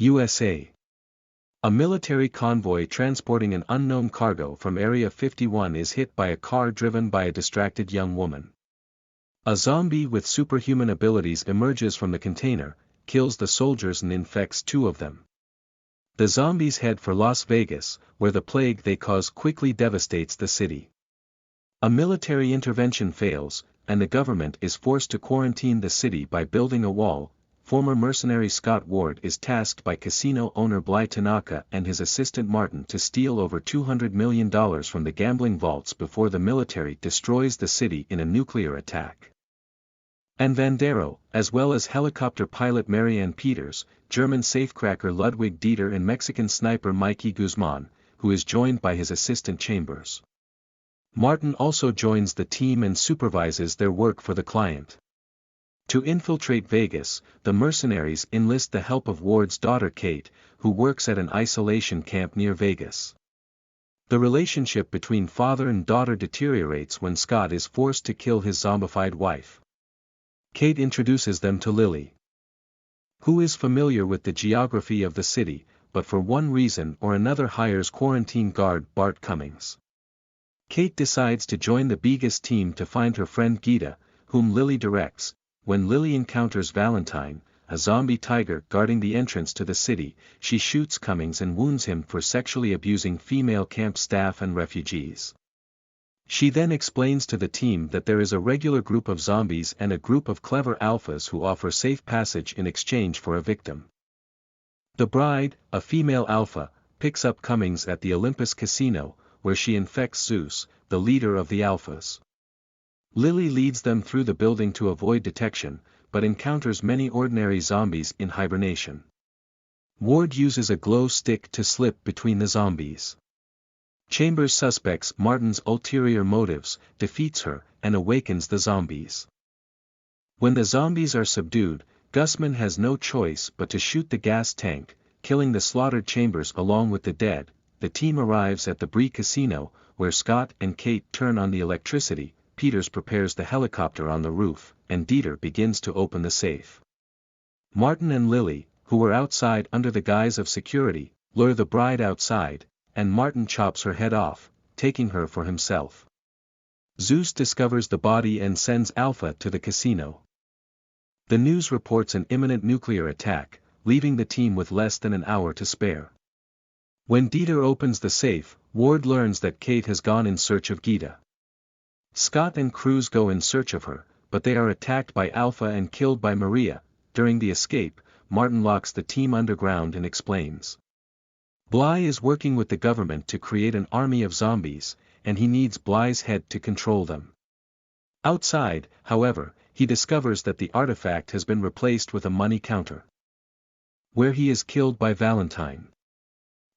USA. A military convoy transporting an unknown cargo from Area 51 is hit by a car driven by a distracted young woman. A zombie with superhuman abilities emerges from the container, kills the soldiers and infects 2 of them. The zombies head for Las Vegas, where the plague they cause quickly devastates the city. A military intervention fails, and the government is forced to quarantine the city by building a wall. Former mercenary Scott Ward is tasked by casino owner Bly Tanaka and his assistant Martin to steal over $200 million from the gambling vaults before the military destroys the city in a nuclear attack. And Vandero, as well as helicopter pilot Marianne Peters, German safecracker Ludwig Dieter and Mexican sniper Mikey Guzman, who is joined by his assistant Chambers. Martin also joins the team and supervises their work for the client. To infiltrate Vegas, the mercenaries enlist the help of Ward's daughter Kate, who works at an isolation camp near Vegas. The relationship between father and daughter deteriorates when Scott is forced to kill his zombified wife. Kate introduces them to Lily, who is familiar with the geography of the city, but for one reason or another hires quarantine guard Bart Cummings. Kate decides to join the Begas team to find her friend Gita, whom Lily directs. When Lily encounters Valentine, a zombie tiger guarding the entrance to the city, she shoots Cummings and wounds him for sexually abusing female camp staff and refugees. She then explains to the team that there is a regular group of zombies and a group of clever alphas who offer safe passage in exchange for a victim. The bride, a female alpha, picks up Cummings at the Olympus Casino, where she infects Zeus, the leader of the alphas. Lily leads them through the building to avoid detection, but encounters many ordinary zombies in hibernation. Ward uses a glow stick to slip between the zombies. Chambers suspects Martin's ulterior motives, defeats her, and awakens the zombies. When the zombies are subdued, Guzman has no choice but to shoot the gas tank, killing the slaughtered Chambers along with the dead. The team arrives at the Bree Casino, where Scott and Kate turn on the electricity. Peters prepares the helicopter on the roof, and Dieter begins to open the safe. Martin and Lily, who were outside under the guise of security, lure the bride outside, and Martin chops her head off, taking her for himself. Zeus discovers the body and sends Alpha to the casino. The news reports an imminent nuclear attack, leaving the team with less than an hour to spare. When Dieter opens the safe, Ward learns that Kate has gone in search of Gita. Scott and Cruz go in search of her, but they are attacked by Alpha and killed by Maria. During the escape, Martin locks the team underground and explains. Bly is working with the government to create an army of zombies, and he needs Bly's head to control them. Outside, however, he discovers that the artifact has been replaced with a money counter, where he is killed by Valentine.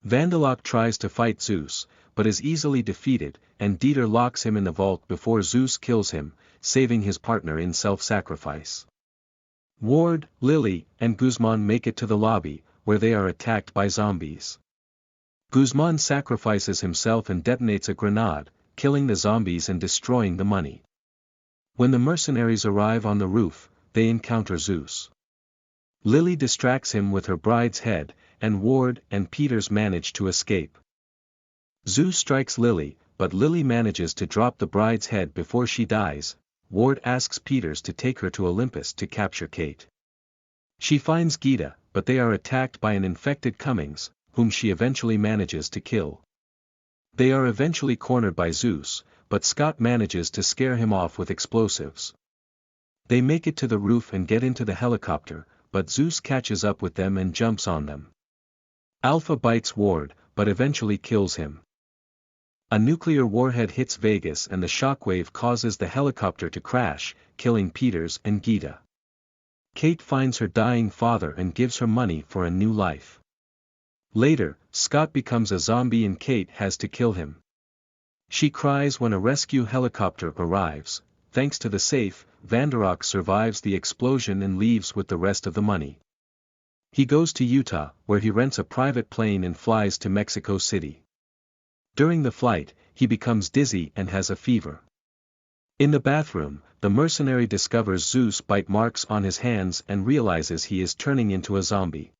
Vandelok tries to fight Zeus, but is easily defeated, and Dieter locks him in the vault before Zeus kills him, saving his partner in self-sacrifice. Ward, Lily, and Guzman make it to the lobby, where they are attacked by zombies. Guzman sacrifices himself and detonates a grenade, killing the zombies and destroying the money. When the mercenaries arrive on the roof, they encounter Zeus. Lily distracts him with her bride's head, and Ward and Peters manage to escape. Zeus strikes Lily, but Lily manages to drop the bride's head before she dies. Ward asks Peters to take her to Olympus to capture Kate. She finds Gita, but they are attacked by an infected Cummings, whom she eventually manages to kill. They are eventually cornered by Zeus, but Scott manages to scare him off with explosives. They make it to the roof and get into the helicopter, but Zeus catches up with them and jumps on them. Alpha bites Ward, but eventually kills him. A nuclear warhead hits Vegas and the shockwave causes the helicopter to crash, killing Peters and Gita. Kate finds her dying father and gives her money for a new life. Later, Scott becomes a zombie and Kate has to kill him. She cries when a rescue helicopter arrives. Thanks to the safe, Vanderok survives the explosion and leaves with the rest of the money. He goes to Utah, where he rents a private plane and flies to Mexico City. During the flight, he becomes dizzy and has a fever. In the bathroom, the mercenary discovers Zeus bite marks on his hands and realizes he is turning into a zombie.